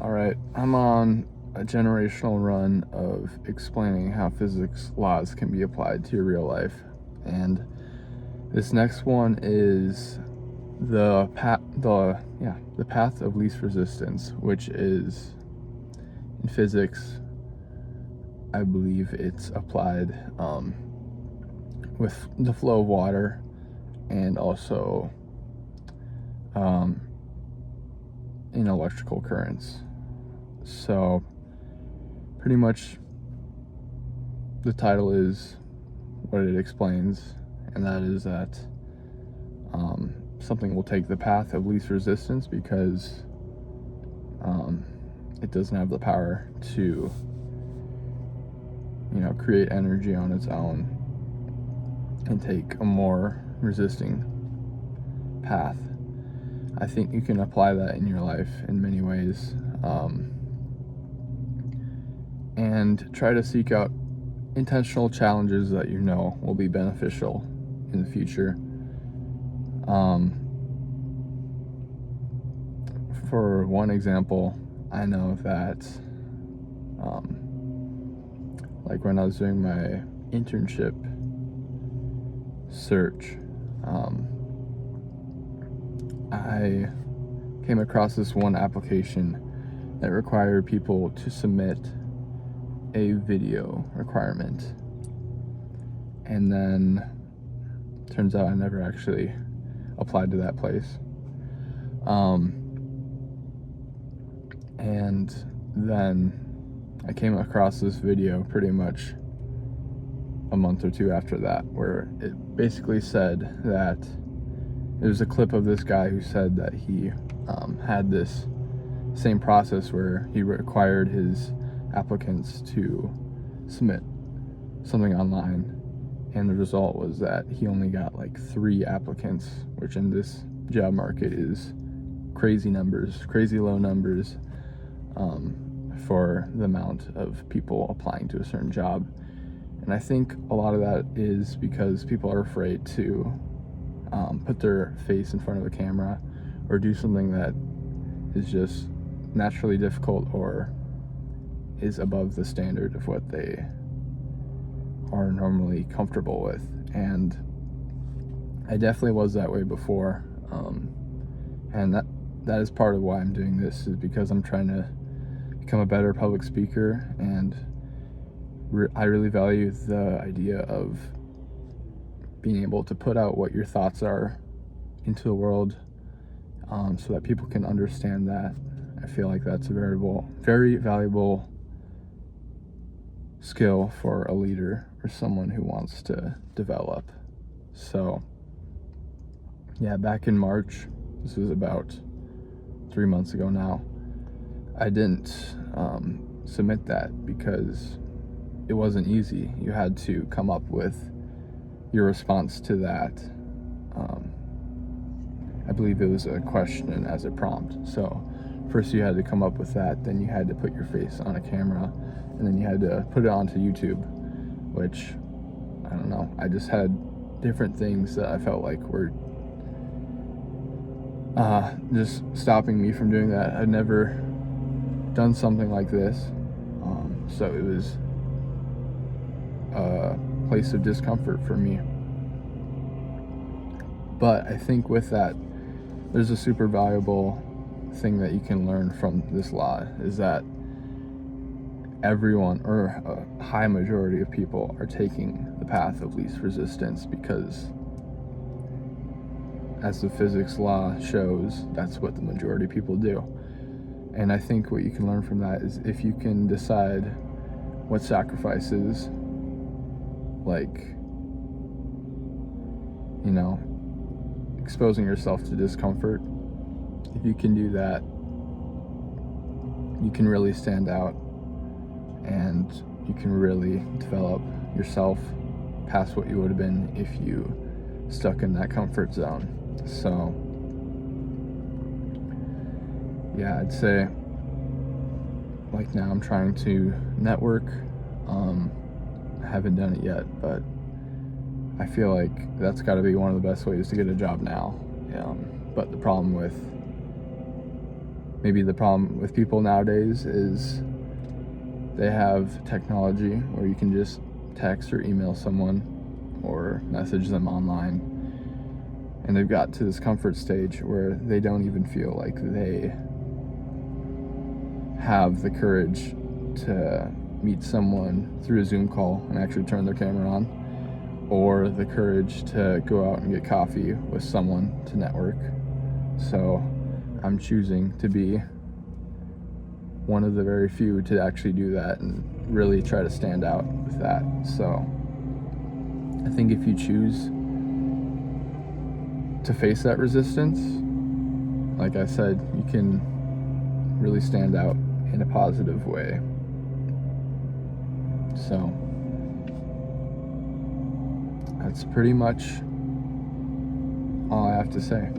All right, I'm on a generational run of explaining how physics laws can be applied to your real life. And this next one is the path of least resistance, which is in physics, I believe it's applied with the flow of water and also in electrical currents. So pretty much the title is what it explains, and that is that something will take the path of least resistance because it doesn't have the power to create energy on its own and take a more resisting path. I think you can apply that in your life in many ways, and try to seek out intentional challenges that you know will be beneficial in the future. For one example, I know that like when I was doing my internship search, I came across this one application that required people to submit a video requirement, and then turns out I never actually applied to that place. And then I came across this video pretty much a month or two after that, where it basically said that it was a clip of this guy who said that he had this same process where he required his applicants to submit something online, and the result was that he only got like 3 applicants, which in this job market is crazy low numbers for the amount of people applying to a certain job. And I think a lot of that is because people are afraid to put their face in front of a camera or do something that is just naturally difficult or is above the standard of what they are normally comfortable with. And I definitely was that way before, and that is part of why I'm doing this, is because I'm trying to become a better public speaker, and I really value the idea of being able to put out what your thoughts are into the world, so that people can understand that. I feel like that's a very valuable skill for a leader or someone who wants to develop. So yeah, back in March, this was about 3 months ago now, I didn't submit that because it wasn't easy. You had to come up with your response to that. I believe it was a question as a prompt. So first you had to come up with that, then you had to put your face on a camera, and then you had to put it onto YouTube, which, I don't know, I just had different things that I felt like were just stopping me from doing that. I'd never done something like this, so it was a place of discomfort for me. But I think with that, there's a super valuable thing that you can learn from this law, is that everyone, or a high majority of people, are taking the path of least resistance because, as the physics law shows, that's what the majority of people do. And I think what you can learn from that is if you can decide what sacrifices, like, exposing yourself to discomfort, if you can do that, you can really stand out, and you can really develop yourself past what you would have been if you stuck in that comfort zone. So yeah, I'd say, like, now I'm trying to network. I haven't done it yet, but I feel like that's got to be one of the best ways to get a job now. But the problem with maybe the problem with people nowadays is they have technology where you can just text or email someone or message them online, and they've got to this comfort stage where they don't even feel like they have the courage to meet someone through a Zoom call and actually turn their camera on, or the courage to go out and get coffee with someone to network. So I'm choosing to be one of the very few to actually do that and really try to stand out with that. So I think if you choose to face that resistance, like I said, you can really stand out in a positive way. So that's pretty much all I have to say.